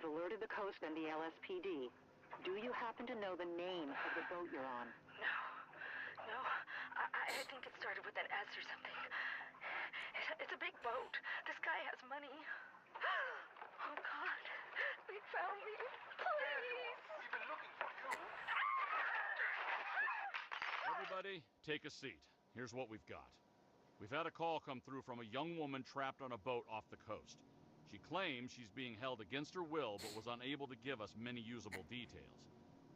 alerted the coast and the LSPD. Do you happen to know the name of the boat you're on? No. I think it started with an S or something. It's a big boat. This guy has money. Oh, God. They found me. Please. We've been looking for you. Everybody, take a seat. Here's what we've got. We've had a call come through from a young woman trapped on a boat off the coast. She claims she's being held against her will, but was unable to give us many usable details.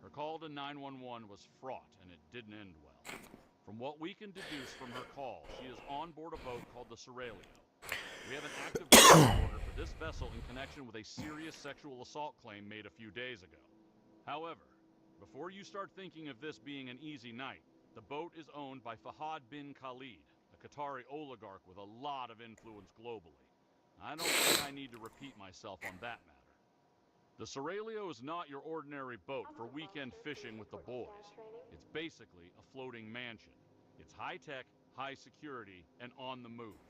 Her call to 911 was fraught, and it didn't end well. From what we can deduce from her call, she is on board a boat called the Cerelio. We have an active order for this vessel in connection with a serious sexual assault claim made a few days ago. However, before you start thinking of this being an easy night, the boat is owned by Fahad bin Khalid, a Qatari oligarch with a lot of influence globally. I don't think I need to repeat myself on that matter. The Cerelio is not your ordinary boat for weekend fishing with the boys. It's basically a floating mansion. It's high-tech, high security, and on the move.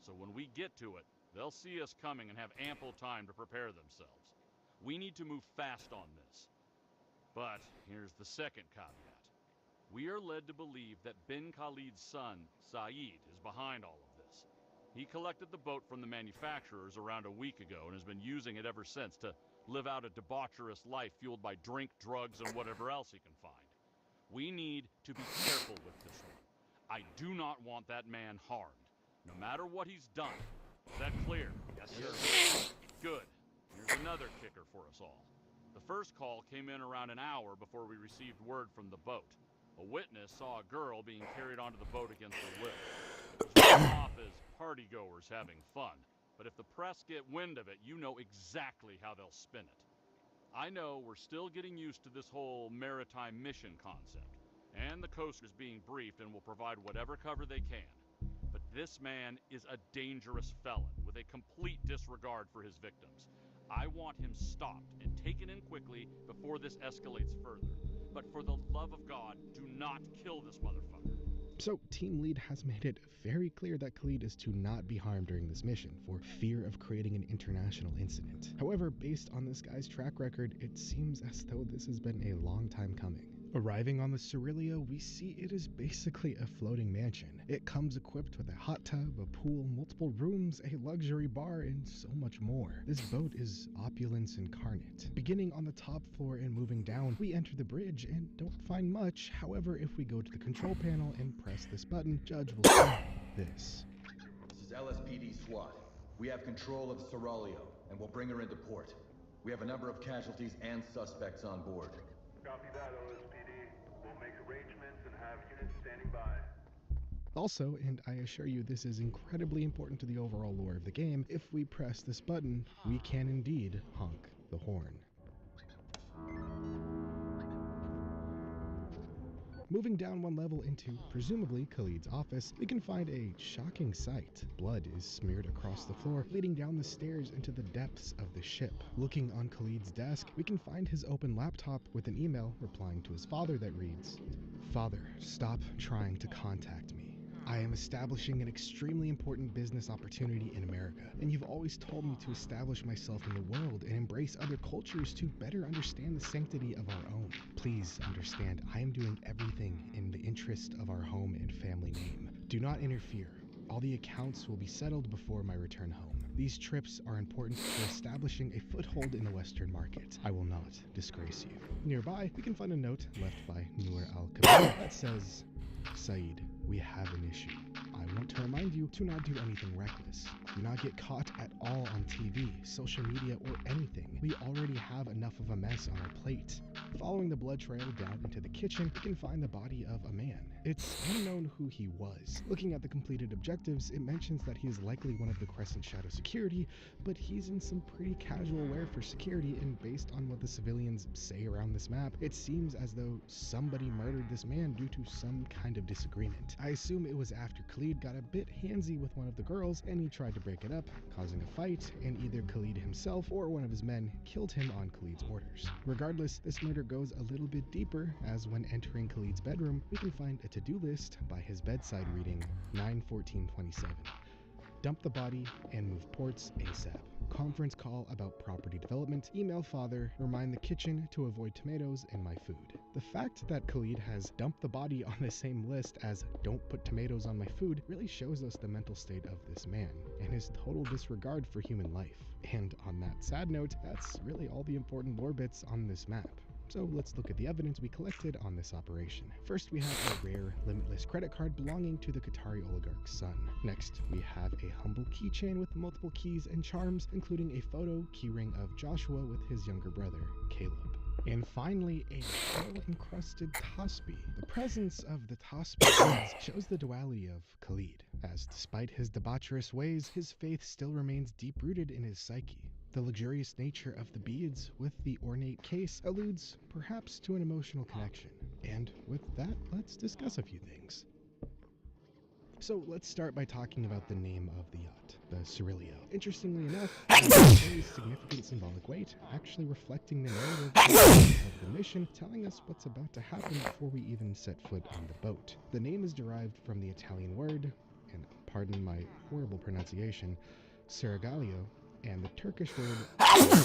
So when we get to it, they'll see us coming and have ample time to prepare themselves. We need to move fast on this. But here's the second caveat. We are led to believe that bin Khalid's son, Saeed, is behind all of this. He collected the boat from the manufacturers around a week ago and has been using it ever since to live out a debaucherous life fueled by drink, drugs, and whatever else he can find. We need to be careful with this one. I do not want that man harmed, no matter what he's done. Is that clear? Yes, sir. Good. Here's another kicker for us all. The first call came in around an hour before we received word from the boat. A witness saw a girl being carried onto the boat against her will. It was written off as partygoers having fun, but if the press get wind of it, you know exactly how they'll spin it. I know we're still getting used to this whole maritime mission concept, and the coast is being briefed and will provide whatever cover they can. But this man is a dangerous felon with a complete disregard for his victims. I want him stopped and taken in quickly before this escalates further. But for the love of God, do not kill this motherfucker. So, Team Lead has made it very clear that Khalid is to not be harmed during this mission for fear of creating an international incident. However, based on this guy's track record, it seems as though this has been a long time coming. Arriving on the Cerelio, we see it is basically a floating mansion. It comes equipped with a hot tub, a pool, multiple rooms, a luxury bar, and so much more. This boat is opulence incarnate. Beginning on the top floor and moving down, we enter the bridge and don't find much. However, if we go to the control panel and press this button, Judge will see this. This is LSPD SWAT. We have control of the Cerelio, and we'll bring her into port. We have a number of casualties and suspects on board. Copy that, LSPD. We'll make arrangements and have units standing by. Also, and I assure you this is incredibly important to the overall lore of the game, if we press this button, we can indeed honk the horn. Moving down one level into, presumably, Khalid's office, we can find a shocking sight. Blood is smeared across the floor, leading down the stairs into the depths of the ship. Looking on Khalid's desk, we can find his open laptop with an email replying to his father that reads, "Father, stop trying to contact me. I am establishing an extremely important business opportunity in America, and you've always told me to establish myself in the world and embrace other cultures to better understand the sanctity of our own. Please understand, I am doing everything in the interest of our home and family name. Do not interfere. All the accounts will be settled before my return home. These trips are important for establishing a foothold in the Western market. I will not disgrace you." Nearby, we can find a note left by Noor Al-Kabir that says, "Saeed, we have an issue. I want to remind you to not do anything reckless. Do not get caught at all on TV, social media, or anything. We already have enough of a mess on our plate." Following the blood trail down into the kitchen, we can find the body of a man. It's unknown who he was. Looking at the completed objectives, it mentions that he is likely one of the Crescent Shadow security, but he's in some pretty casual wear for security, and based on what the civilians say around this map, it seems as though somebody murdered this man due to some kind of disagreement. I assume it was after Khalid got a bit handsy with one of the girls, and he tried to break it up, causing a fight, and either Khalid himself or one of his men killed him on Khalid's orders. Regardless, this murder goes a little bit deeper, as when entering Khalid's bedroom, we can find a to-do list by his bedside reading 9/14/27. Dump the body and move ports ASAP. conference call about property development, email father, remind the kitchen to avoid tomatoes in my food. The fact that Khalid has dumped the body on the same list as don't put tomatoes on my food really shows us the mental state of this man and his total disregard for human life. And on that sad note, that's really all the important lore bits on this map. So let's look at the evidence we collected on this operation. First, we have a rare, limitless credit card belonging to the Qatari oligarch's son. Next, we have a humble keychain with multiple keys and charms, including a photo keyring of Joshua with his younger brother, Caleb. And finally, a pearl-encrusted tasbih. The presence of the tasbih shows the duality of Khalid, as despite his debaucherous ways, his faith still remains deep-rooted in his psyche. The luxurious nature of the beads with the ornate case alludes perhaps to an emotional connection. And with that, let's discuss a few things. So let's start by talking about the name of the yacht, the Cerilio. Interestingly enough, it has very significant symbolic weight, actually reflecting the narrative of the mission, telling us what's about to happen before we even set foot on the boat. The name is derived from the Italian word, and pardon my horrible pronunciation, Seraglio, and the Turkish word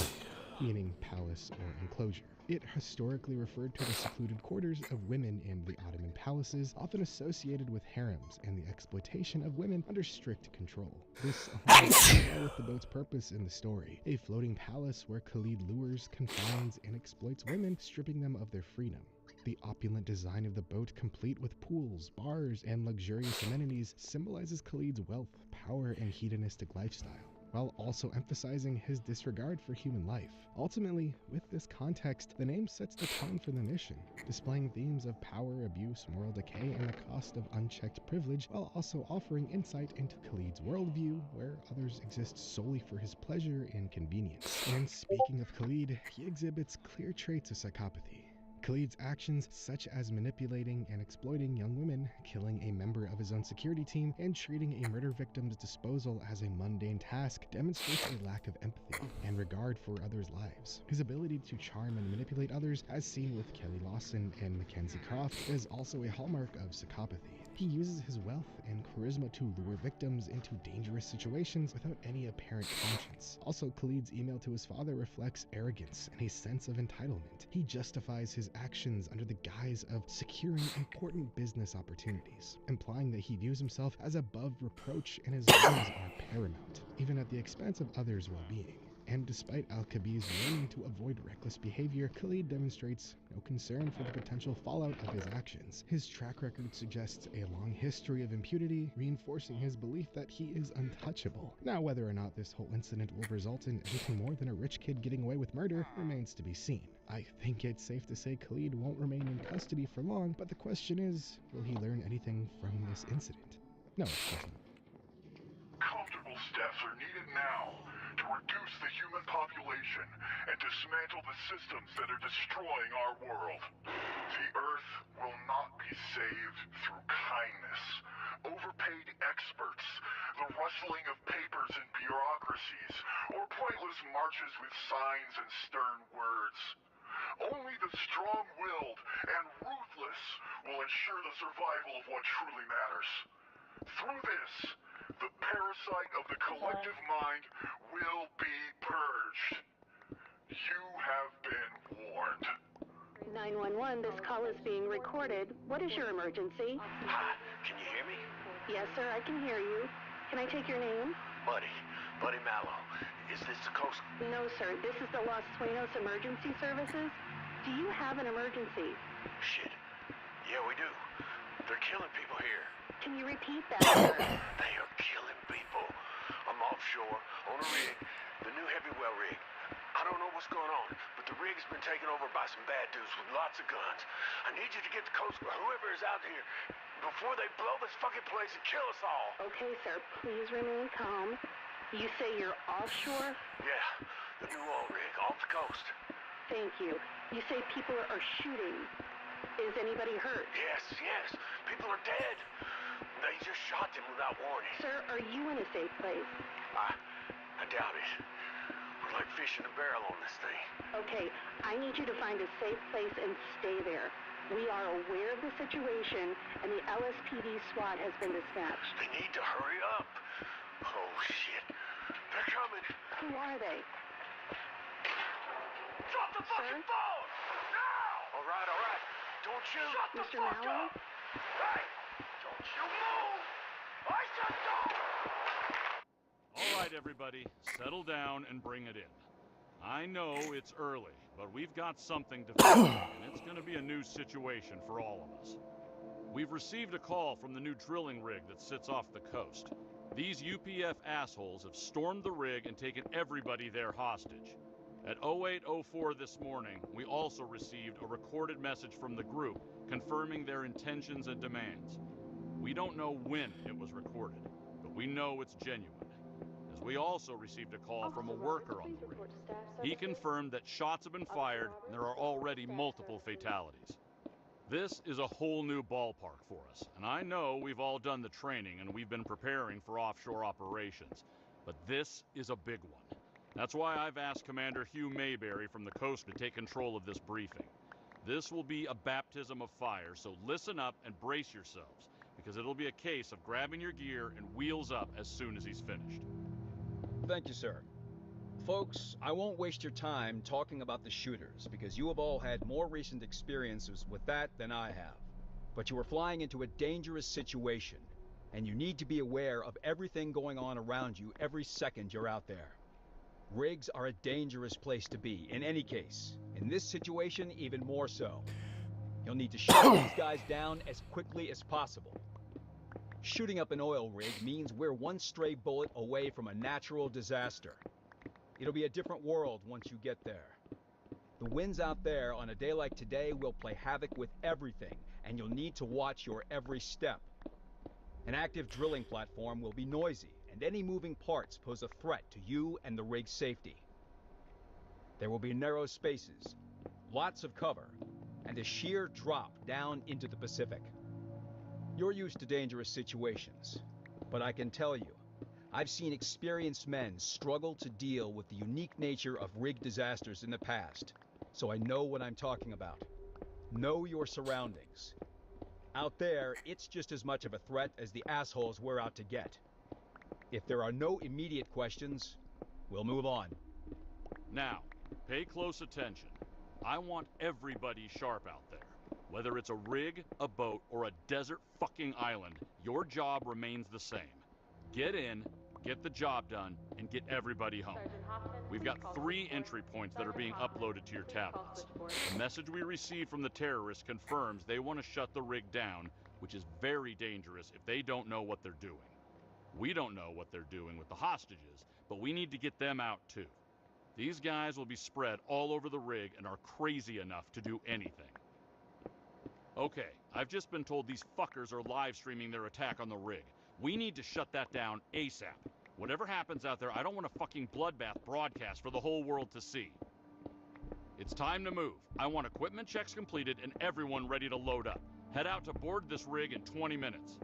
meaning palace or enclosure. It historically referred to the secluded quarters of women in the Ottoman palaces, often associated with harems and the exploitation of women under strict control. This aligns well with the boat's purpose in the story, a floating palace where Khalid lures, confines, and exploits women, stripping them of their freedom. The opulent design of the boat, complete with pools, bars, and luxurious amenities, symbolizes Khalid's wealth, power, and hedonistic lifestyle, while also emphasizing his disregard for human life. Ultimately, with this context, the name sets the tone for the mission, displaying themes of power, abuse, moral decay, and the cost of unchecked privilege, while also offering insight into Khalid's worldview, where others exist solely for his pleasure and convenience. And speaking of Khalid, he exhibits clear traits of psychopathy. Khalid's actions, such as manipulating and exploiting young women, killing a member of his own security team, and treating a murder victim's disposal as a mundane task, demonstrates a lack of empathy and regard for others' lives. His ability to charm and manipulate others, as seen with Kelly Lawson and Mackenzie Croft, is also a hallmark of psychopathy. He uses his wealth and charisma to lure victims into dangerous situations without any apparent conscience. Also, Khalid's email to his father reflects arrogance and a sense of entitlement. He justifies his actions under the guise of securing important business opportunities, implying that he views himself as above reproach and his goals are paramount, even at the expense of others' well-being. And despite Al-Kabir's yearning to avoid reckless behavior, Khalid demonstrates no concern for the potential fallout of his actions. His track record suggests a long history of impunity, reinforcing his belief that he is untouchable. Now, whether or not this whole incident will result in anything more than a rich kid getting away with murder remains to be seen. I think it's safe to say Khalid won't remain in custody for long, but the question is, will he learn anything from this incident? No, of course not. Comfortable steps are needed now to reduce the human population and dismantle the systems that are destroying our world. The Earth will not be saved through kindness, overpaid experts, the rustling of papers and bureaucracies, or pointless marches with signs and stern words. Only the strong-willed and ruthless will ensure the survival of what truly matters. Through this, the parasite of the collective mind will be purged. You have been warned. 911, this call is being recorded. What is your emergency? Hi, can you hear me? Yes, sir, I can hear you. Can I take your name? Buddy Mallow. Is this the coast? No, sir. This is the Los Sueños Emergency Services. Do you have an emergency? Shit. Yeah, we do. They're killing people here. Can you repeat that, sir? They are killing people. I'm offshore, on a rig, the new heavy well rig. I don't know what's going on, but the rig's been taken over by some bad dudes with lots of guns. I need you to get the Coast Guard, whoever is out here, before they blow this fucking place and kill us all. Okay, sir. Please remain calm. You say you're offshore? Yeah, the new oil rig, off the coast. Thank you. You say people are shooting. Is anybody hurt? Yes. People are dead. They just shot them without warning. Sir, are you in a safe place? I doubt it. We're like fish in a barrel on this thing. Okay, I need you to find a safe place and stay there. We are aware of the situation, and the LSPD SWAT has been dispatched. They need to hurry up. Oh, shit. They're coming. Who are they? Drop the fucking phone! Now! All right. Don't you... Shut the Mr. fuck Mallory? up! Hey! Don't you move! I said don't! All right, everybody, settle down and bring it in. I know it's early, but we've got something to fix, and it's going to be a new situation for all of us. We've received a call from the new drilling rig that sits off the coast. These UPF assholes have stormed the rig and taken everybody there hostage. At 08:04 this morning, we also received a recorded message from the group confirming their intentions and demands. We don't know when it was recorded, but we know it's genuine. As we also received a call from a worker on the rig. He confirmed that shots have been fired and there are already multiple fatalities. This is a whole new ballpark for us, and I know we've all done the training and we've been preparing for offshore operations, but this is a big one. That's why I've asked Commander Hugh Mayberry from the Coast to take control of this briefing. This will be a baptism of fire, so listen up and brace yourselves, because it'll be a case of grabbing your gear and wheels up as soon as he's finished. Thank you, sir. Folks, I won't waste your time talking about the shooters, because you have all had more recent experiences with that than I have. But you are flying into a dangerous situation, and you need to be aware of everything going on around you every second you're out there. Rigs are a dangerous place to be, in any case. In this situation, even more so. You'll need to shoot these guys down as quickly as possible. Shooting up an oil rig means we're one stray bullet away from a natural disaster. It'll be a different world once you get there. The winds out there on a day like today will play havoc with everything, and you'll need to watch your every step. An active drilling platform will be noisy, and any moving parts pose a threat to you and the rig's safety. There will be narrow spaces, lots of cover, and a sheer drop down into the Pacific. You're used to dangerous situations, but I can tell you, I've seen experienced men struggle to deal with the unique nature of rig disasters in the past, so I know what I'm talking about. Know your surroundings. Out there, it's just as much of a threat as the assholes we're out to get. If there are no immediate questions, we'll move on. Now, pay close attention. I want everybody sharp out there. Whether it's a rig, a boat, or a desert fucking island, your job remains the same. Get in, get the job done, and get everybody home. We've got 3 entry points that are being uploaded to your tablets. The message we received from the terrorists confirms they want to shut the rig down, which is very dangerous if they don't know what they're doing. We don't know what they're doing with the hostages, but we need to get them out too. These guys will be spread all over the rig and are crazy enough to do anything. Okay, I've just been told these fuckers are live streaming their attack on the rig. We need to shut that down ASAP. Whatever happens out there, I don't want a fucking bloodbath broadcast for the whole world to see. It's time to move. I want equipment checks completed and everyone ready to load up. Head out to board this rig in 20 minutes.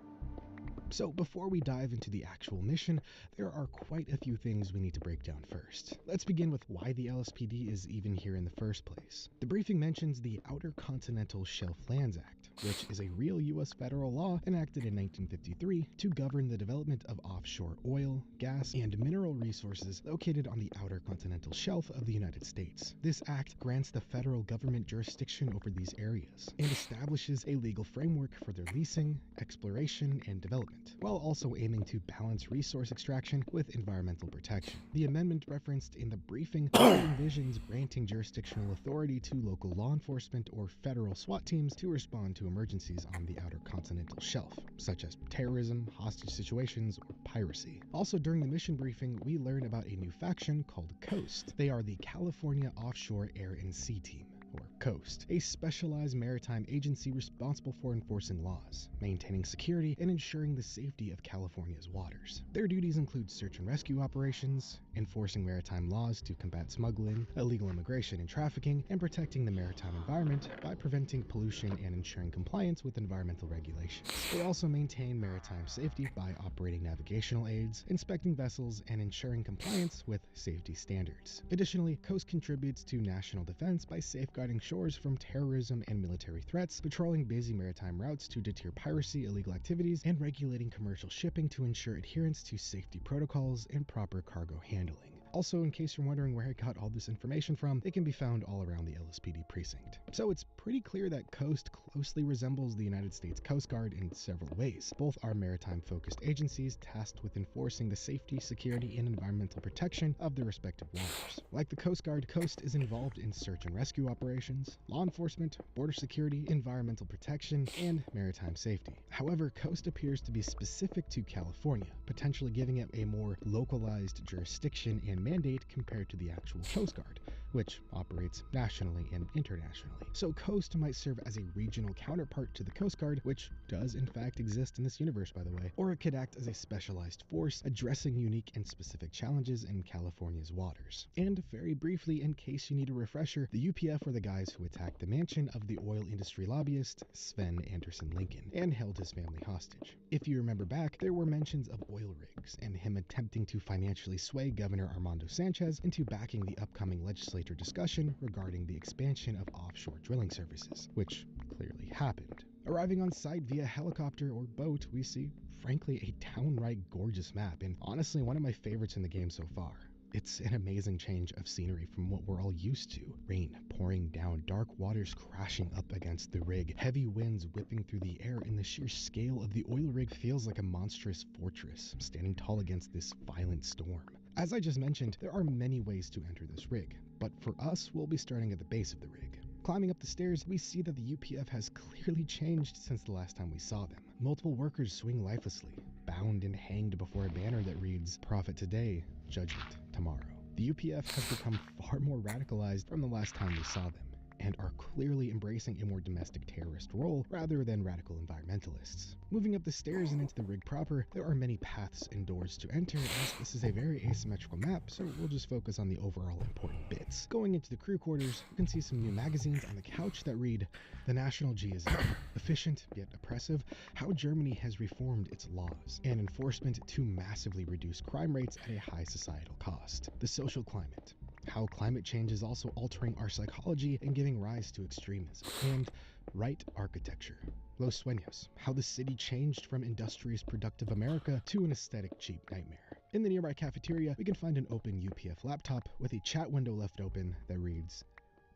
So before we dive into the actual mission, there are quite a few things we need to break down first. Let's begin with why the LSPD is even here in the first place. The briefing mentions the Outer Continental Shelf Lands Act, which is a real U.S. federal law enacted in 1953 to govern the development of offshore oil, gas, and mineral resources located on the outer continental shelf of the United States. This act grants the federal government jurisdiction over these areas and establishes a legal framework for their leasing, exploration, and development, while also aiming to balance resource extraction with environmental protection. The amendment referenced in the briefing envisions granting jurisdictional authority to local law enforcement or federal SWAT teams to respond to emergencies on the outer continental shelf, such as terrorism, hostage situations, or piracy. Also during the mission briefing, we learn about a new faction called COAST. They are the California Offshore Air and Sea Team, or COAST, a specialized maritime agency responsible for enforcing laws, maintaining security, and ensuring the safety of California's waters. Their duties include search and rescue operations, enforcing maritime laws to combat smuggling, illegal immigration and trafficking, and protecting the maritime environment by preventing pollution and ensuring compliance with environmental regulations. They also maintain maritime safety by operating navigational aids, inspecting vessels, and ensuring compliance with safety standards. Additionally, COAST contributes to national defense by safeguarding shores from terrorism and military threats, patrolling busy maritime routes to deter piracy, illegal activities, and regulating commercial shipping to ensure adherence to safety protocols and proper cargo handling. Also, in case you're wondering where I got all this information from, it can be found all around the LSPD precinct. So it's pretty clear that Coast closely resembles the United States Coast Guard in several ways. Both are maritime-focused agencies tasked with enforcing the safety, security, and environmental protection of their respective waters. Like the Coast Guard, Coast is involved in search and rescue operations, law enforcement, border security, environmental protection, and maritime safety. However, Coast appears to be specific to California, potentially giving it a more localized jurisdiction and mandate compared to the actual Coast Guard, which operates nationally and internationally. So Coast might serve as a regional counterpart to the Coast Guard, which does in fact exist in this universe, by the way, or it could act as a specialized force addressing unique and specific challenges in California's waters. And very briefly, in case you need a refresher, the UPF were the guys who attacked the mansion of the oil industry lobbyist Sven Anderson Lincoln and held his family hostage. If you remember back, there were mentions of oil rigs and him attempting to financially sway Governor Armando Sanchez into backing the upcoming legislature discussion regarding the expansion of offshore drilling services, which clearly happened. Arriving on site via helicopter or boat, we see, frankly, a downright gorgeous map, and honestly one of my favorites in the game so far. It's an amazing change of scenery from what we're all used to. Rain pouring down, dark waters crashing up against the rig, heavy winds whipping through the air, and the sheer scale of the oil rig feels like a monstrous fortress, standing tall against this violent storm. As I just mentioned, there are many ways to enter this rig, but for us, we'll be starting at the base of the rig. Climbing up the stairs, we see that the UPF has clearly changed since the last time we saw them. Multiple workers swing lifelessly, bound and hanged before a banner that reads, "Profit today, judgment tomorrow." The UPF has become far more radicalized from the last time we saw them, and are clearly embracing a more domestic terrorist role rather than radical environmentalists. Moving up the stairs and into the rig proper, there are many paths and doors to enter, as this is a very asymmetrical map, so we'll just focus on the overall important bits. Going into the crew quarters, you can see some new magazines on the couch that read, "The National GSA, efficient yet oppressive, how Germany has reformed its laws, and enforcement to massively reduce crime rates at a high societal cost. The social climate, how climate change is also altering our psychology and giving rise to extremism, and right architecture. Los Sueños, how the city changed from industrious productive America to an aesthetic cheap nightmare." In the nearby cafeteria, we can find an open UPF laptop with a chat window left open that reads,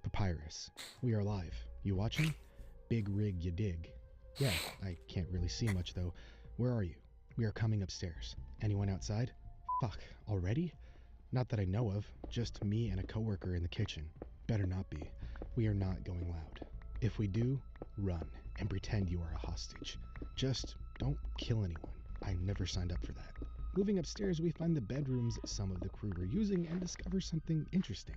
"Papyrus, we are live. You watching? Big rig you dig." Yeah, I can't really see much though. Where are you? We are coming upstairs. Anyone outside? Fuck, already? Not that I know of, just me and a coworker in the kitchen. Better not be. We are not going loud. If we do, run and pretend you are a hostage. Just don't kill anyone. I never signed up for that. Moving upstairs, we find the bedrooms some of the crew were using and discover something interesting.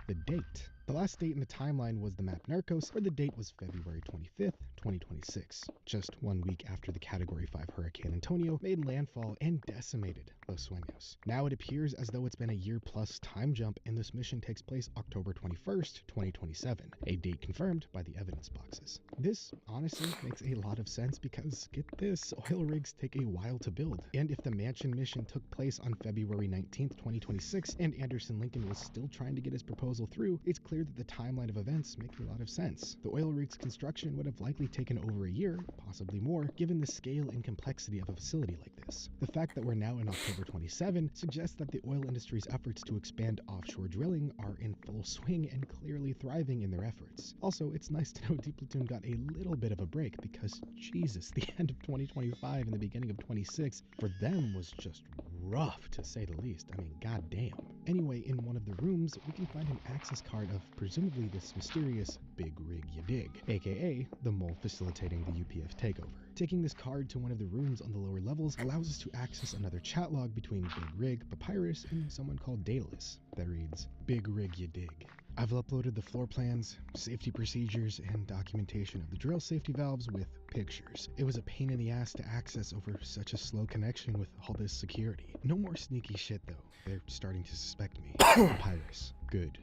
The date. The last date in the timeline was the map Narcos, where the date was February 25th, 2026, just 1 week after the Category 5 Hurricane Antonio made landfall and decimated Los Sueños. Now it appears as though it's been a year-plus time jump, and this mission takes place October 21st, 2027, a date confirmed by the evidence boxes. This honestly makes a lot of sense because, get this, oil rigs take a while to build, and if the mansion mission took place on February 19th, 2026, and Anderson Lincoln was still trying to get his proposal through, it's clear that the timeline of events makes a lot of sense. The oil rig's construction would have likely taken over a year, possibly more, given the scale and complexity of a facility like this. The fact that we're now in October 27 suggests that the oil industry's efforts to expand offshore drilling are in full swing and clearly thriving in their efforts. Also, it's nice to know Deep Platoon got a little bit of a break because, Jesus, the end of 2025 and the beginning of 26 for them was just rough, to say the least. I mean, goddamn. Anyway, in one of the rooms, we can find an access card of presumably this mysterious Big Rig Ya Dig, aka the mole facilitating the UPF takeover. Taking this card to one of the rooms on the lower levels allows us to access another chat log between Big Rig, Papyrus, and someone called Daedalus that reads, "Big Rig Ya Dig. I've uploaded the floor plans, safety procedures, and documentation of the drill safety valves with pictures. It was a pain in the ass to access over such a slow connection with all this security. No more sneaky shit though. They're starting to suspect me." Papyrus. Good.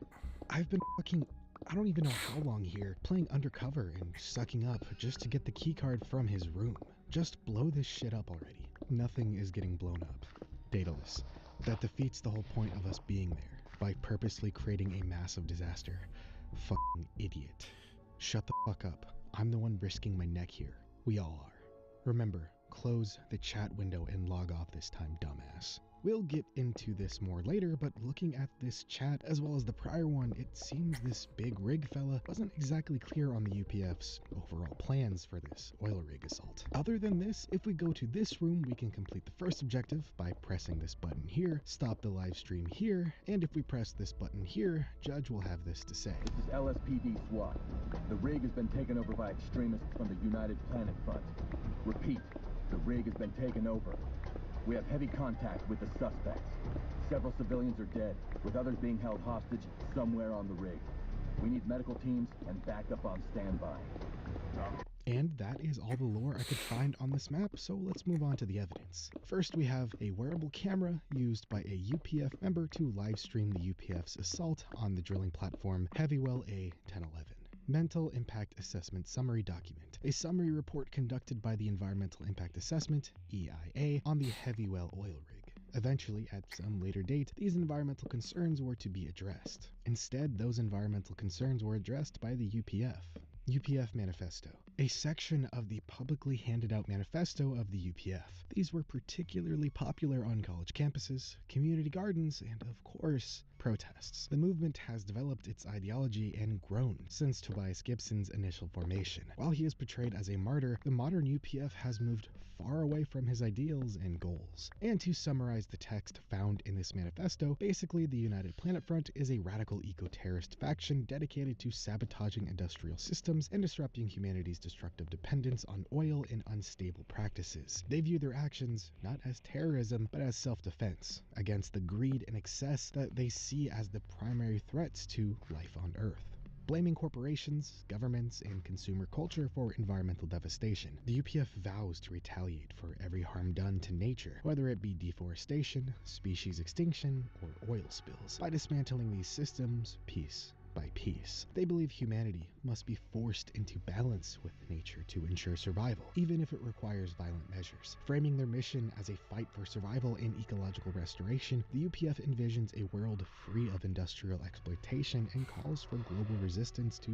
I've been fucking, I don't even know how long here, playing undercover and sucking up just to get the keycard from his room. Just blow this shit up already. Nothing is getting blown up. Daedalus. That defeats the whole point of us being there, by purposely creating a massive disaster. Fucking idiot. Shut the fuck up. I'm the one risking my neck here. We all are. Remember, close the chat window and log off this time, dumbass. We'll get into this more later, but looking at this chat as well as the prior one, it seems this big rig fella wasn't exactly clear on the UPF's overall plans for this oil rig assault. Other than this, if we go to this room, we can complete the first objective by pressing this button here, stop the live stream here, and if we press this button here, Judge will have this to say. This is LSPD SWAT. The rig has been taken over by extremists from the United Planet Front. Repeat, the rig has been taken over. We have heavy contact with the suspects. Several civilians are dead, with others being held hostage somewhere on the rig. We need medical teams and backup on standby. And that is all the lore I could find on this map, so let's move on to the evidence. First, we have a wearable camera used by a UPF member to live stream the UPF's assault on the drilling platform Heavywell A-1011. Mental Impact Assessment Summary Document, a summary report conducted by the Environmental Impact Assessment, EIA, on the Heavywell oil rig. Eventually, at some later date, these environmental concerns were to be addressed. Instead, those environmental concerns were addressed by the UPF. UPF Manifesto, a section of the publicly handed out manifesto of the UPF. These were particularly popular on college campuses, community gardens, and of course, protests. The movement has developed its ideology and grown since Tobias Gibson's initial formation. While he is portrayed as a martyr, the modern UPF has moved far away from his ideals and goals. And to summarize the text found in this manifesto, basically the United Planet Front is a radical eco-terrorist faction dedicated to sabotaging industrial systems and disrupting humanity's destructive dependence on oil and unstable practices. They view their actions not as terrorism, but as self-defense against the greed and excess that they see as the primary threats to life on Earth. Blaming corporations, governments, and consumer culture for environmental devastation, the UPF vows to retaliate for every harm done to nature, whether it be deforestation, species extinction, or oil spills, by dismantling these systems piece by piece. They believe humanity must be forced into balance with nature to ensure survival, even if it requires violent measures. Framing their mission as a fight for survival and ecological restoration, the UPF envisions a world free of industrial exploitation and calls for global resistance to